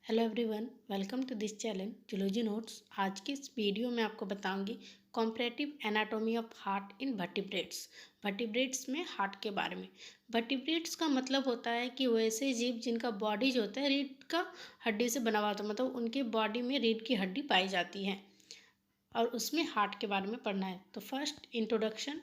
Hello everyone, welcome to this channel zoology notes. आज की इस वीडियो में आपको बताऊंगी comparative anatomy of heart in vertebrates. Vertebrates में हार्ट के बारे में। वर्टिब्रेट्स का मतलब होता है कि वो ऐसे जीव जिनका बॉडी जो होता है रीढ़ का हड्डी से बना हुआ होता है, मतलब उनके बॉडी में रीढ़ की हड्डी पाई जाती है और उसमें हार्ट के बारे में पढ़ना है। तो first introduction.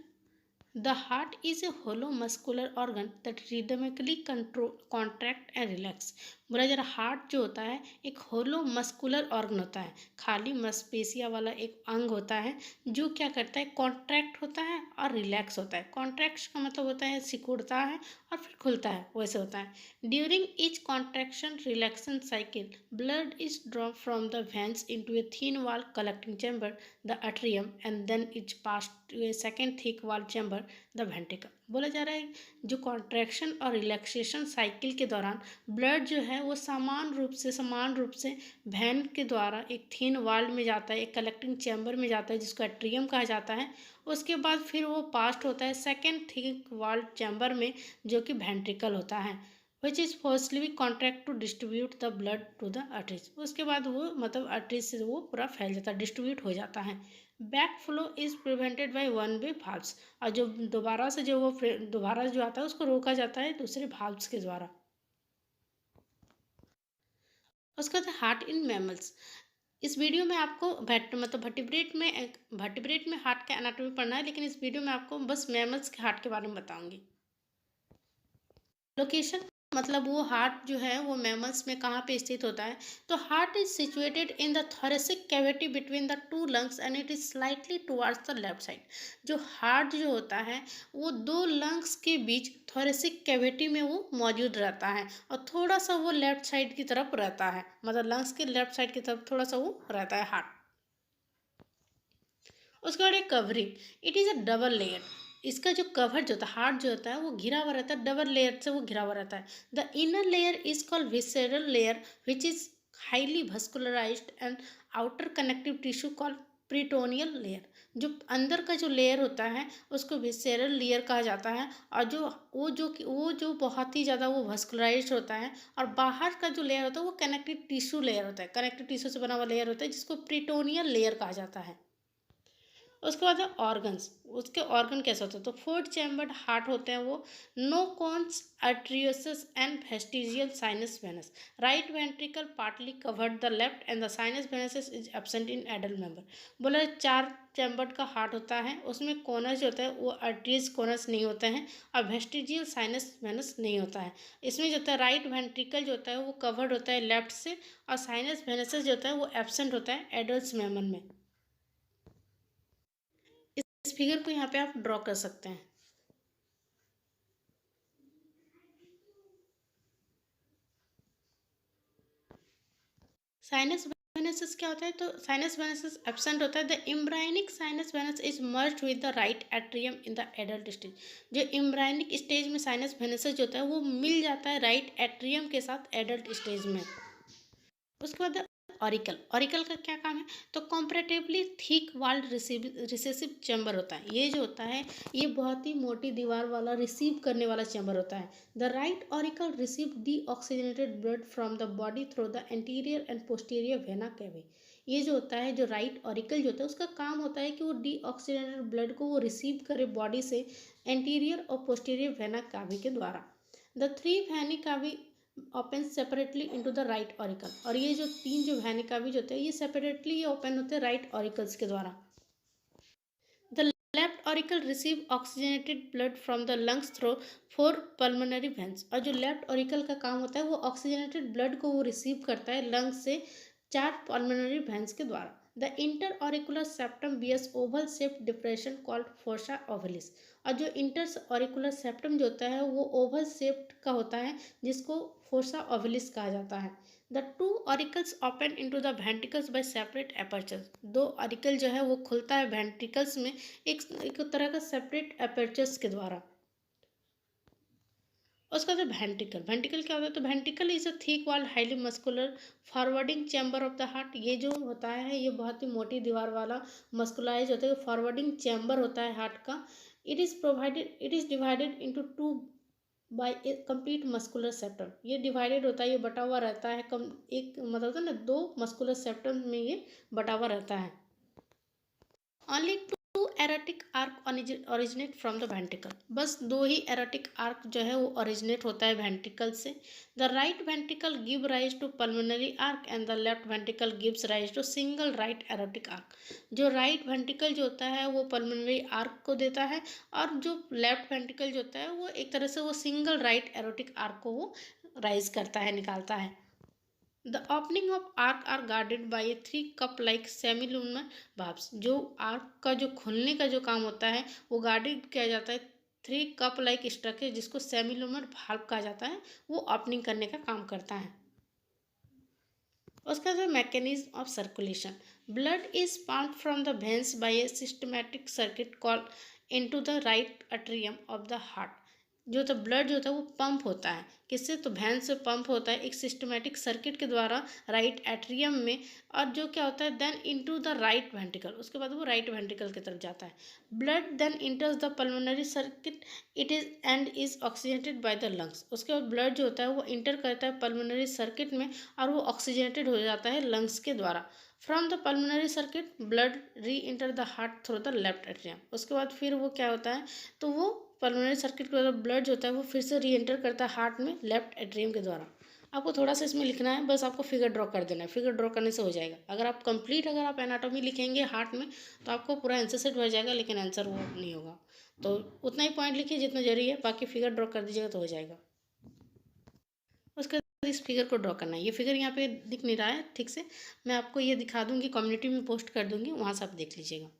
The heart is a hollow muscular organ that rhythmically contract and relax। बोला जरा हार्ट जो होता है एक होलो मस्कुलर ऑर्गन होता है, खाली मांसपेशियां वाला एक अंग होता है जो क्या करता है, कॉन्ट्रैक्ट होता है और रिलैक्स होता है। कॉन्ट्रैक्ट का मतलब होता है सिकुड़ता है और फिर खुलता है, वैसे होता है। During each contraction relaxation cycle blood is drop from the veins into a thin wall collecting chamber the atrium and then it's passed to a second thick wall chamber the ventricle. बोला जा रहा है जो contraction और relaxation cycle के दौरान blood जो है वो समान रूप से वैन के द्वारा एक थिन वॉल में जाता है, एक कलेक्टिंग चैम्बर में जाता है जिसको एट्रियम कहा जाता है। उसके बाद फिर वो पास्ट होता है सेकेंड थिक वॉल चैम्बर में जो कि वेंट्रिकल होता है, which is forcibly contract to distribute the blood to the arteries. उसके बाद वो मतलब आर्टरीज से वो पूरा फैल जाता है, डिस्ट्रीब्यूट हो जाता है। Back flow is prevented by one way valves. और जो दोबारा जो आता है उसको रोका जाता है दूसरे भाल्व्स के द्वारा। उसके बाद हार्ट इन मैमल्स। इस वीडियो में आपको वर्टिब्रेट में हार्ट का एनाटॉमी पढ़ना है, लेकिन इस वीडियो में आपको बस मैमल्स के हार्ट के बारे में बताऊंगी। लोकेशन मतलब वो हार्ट जो है वो मैमल्स में कहाँ पे स्थित होता है। तो heart is situated in the thoracic cavity between the two lungs and it is slightly towards the left side. जो हार्ट जो होता है वो दो लंग्स के बीच थोरेसिक कैविटी में वो मौजूद रहता है और थोड़ा सा वो लेफ्ट साइड की तरफ रहता है, मतलब लंग्स के लेफ्ट साइड की तरफ थोड़ा सा वो रहता है हार्ट। उसके बाद एक covering, it is a double layer. इसका जो कवर जो होता है हार्ट जो होता है वो घिरा हुआ रहता है, डबल लेयर से वो घिरा हुआ रहता है। The inner layer is called visceral layer which is highly vascularised and outer connective tissue called peritoneal layer. जो अंदर का जो लेयर होता है उसको विसेरल लेयर कहा जाता है और वो जो बहुत ही ज़्यादा वो भस्कुलराइज्ड होता है। और बाहर का जो लेयर होता है वो कनेक्टिव टिश्यू लेयर होता है, कनेक्टिव टिश्यू से बना हुआ लेयर होता है जिसको प्रीटोनियल लेयर कहा जाता है। उसके बाद है ऑर्गन्स। उसके ऑर्गन कैसे होते हैं, तो फोर्थ चैम्बर्ड हार्ट होते हैं वो। No conus arteriosus and vestigial sinus venosus. Right ventricle partly covered the left and the sinus venosus is absent in adult member. बोला चार चैम्बर्ड का हार्ट होता है, उसमें कोनस जो होता है वो आर्ट्रीज कोनस नहीं होते हैं और वेस्टिजियल साइनस वेनस नहीं होता है। इसमें जो होता है राइट वेंट्रिकल जो होता है वो कवर्ड होता है लेफ्ट से और साइनस वेनस जो होता है वो एब्सेंट होता है एडल्ट मेंबर में। इस फिगर को यहाँ पे आप ड्रॉ कर सकते हैं। साइनस वेनेसिस क्या होता है, तो साइनस वेनेसिस एब्सेंट होता है। The embryonic sinus venosus is merged with the right atrium in the adult stage. जो एम्ब्रायनिक स्टेज में साइनस वेनेसिस जो होता है वो मिल जाता है राइट एट्रियम के साथ एडल्ट स्टेज में। उसके बाद ऑरिकल। ऑरिकल का क्या काम है, तो comparatively thick walled recessive chamber होता है। ये जो होता है ये बहुत ही मोटी दीवार वाला रिसीव करने वाला चैम्बर होता है। The right auricle receive deoxygenated blood from the body through the anterior and posterior vena cavae. ये जो होता है जो राइट ऑरिकल जो होता है उसका काम होता है कि वो डीऑक्सीजनेटेड ब्लड को वो रिसीव करे बॉडी से एंटीरियर और पोस्टीरियर वेना कैवी के द्वारा। The three venae cavae open separately into the right auricle. और ये जो तीन जो वेनिकावी होते हैं ये सेपरेटली ओपन होते हैं राइट ऑरिकल्स के द्वारा। The left auricle receive oxygenated blood from the lungs through four pulmonary veins. और जो लेफ्ट ऑरिकल का काम होता है वो ऑक्सीजनेटेड ब्लड को वो रिसीव करता है लंग्स से चार पल्मोनरी वेन्स के द्वारा। The inter auricular septum bears oval shape depression called fossa ovalis. और जो इंटर ऑरिकुलर सेप्टम जो होता है वो ओवल शेप्ड का होता है जिसको फोर्सा ओवलिस कहा जाता है। The two auricles open into the ventricles by separate apertures. दो ऑरिकल जो है वो खुलता है वेंट्रिकल्स में एक तरह का सेपरेट एपर्चर्स के द्वारा। उसका बाद वेंट्रिकल। वेंट्रिकल क्या होता है, तो ventricle is a thick wall highly muscular forwarding chamber of the heart. ये जो होता है ये बहुत ही मोटी दीवार वाला मस्कुलाइज होता है, फॉरवर्डिंग चैम्बर होता है हार्ट का। It is divided into two by a complete muscular septum. ये डिवाइडेड होता है, ये बटा हुआ रहता है, कम एक मतलब होता है ना, दो मस्कुलर सेप्टम में ये बटा हुआ रहता है। Only two aortic arch originate from the ventricle. बस दो ही एरोटिक आर्क जो है वो ओरिजिनेट होता है वेंट्रिकल से। The right ventricle give rise to pulmonary arch and the left ventricle gives rise to single right aortic arch. जो right ventricle जो होता है वो पल्मोनरी आर्क को देता है, और जो लेफ्ट वेंट्रिकल जो होता है वो एक तरह से वो सिंगल राइट एरोटिक आर्क को वो राइज करता है, निकालता है। The opening of arc are guarded by a three cup like semilunar valves। जो आर्क का जो खुलने का जो काम होता है वो गार्डेड किया जाता है थ्री कप लाइक स्ट्रक्चर, जिसको सेमिलुनर वाल्व कहा जाता है, वो ओपनिंग करने का काम करता है। उसका जो mechanism of circulation, blood is pumped from the veins by a systematic circuit called into the right atrium of the heart. जो तो ब्लड जो होता है वो पंप होता है, किससे, तो वैन से पंप होता है एक सिस्टमैटिक सर्किट के द्वारा राइट एट्रियम में, और जो क्या होता है then into the right ventricle, उसके बाद वो राइट वेंट्रिकल की तरफ जाता है। Blood then enters the pulmonary circuit it is and is oxygenated by the lungs. उसके बाद ब्लड जो होता है वो इंटर करता है पल्मोनरी सर्किट में, और वो ऑक्सीजनेटेड हो जाता है लंग्स के द्वारा। From the pulmonary circuit blood reenter the heart through the left atrium. उसके बाद फिर वो क्या होता है, तो वो पल्मोनरी सर्किट के द्वारा ब्लड जो होता है वो फिर से री एंटर करता है हार्ट में लेफ्ट एट्रियम के द्वारा। आपको थोड़ा सा इसमें लिखना है, बस आपको फिगर ड्रॉ कर देना है, फिगर ड्रॉ करने से हो जाएगा। अगर आप कंप्लीट अगर आप एनाटॉमी लिखेंगे हार्ट में तो आपको पूरा आंसर सेट हो जाएगा, लेकिन आंसर वो नहीं होगा। तो उतना ही पॉइंट लिखिए जितना जरूरी है, बाकी फिगर ड्रॉ कर दीजिएगा तो हो जाएगा। उसके बाद इस फिगर को ड्रॉ करना है। ये फिगर यहाँ पे दिख नहीं रहा है ठीक से, मैं आपको ये दिखा दूँगी, कम्युनिटी में पोस्ट कर दूँगी, वहाँ से आप देख लीजिएगा।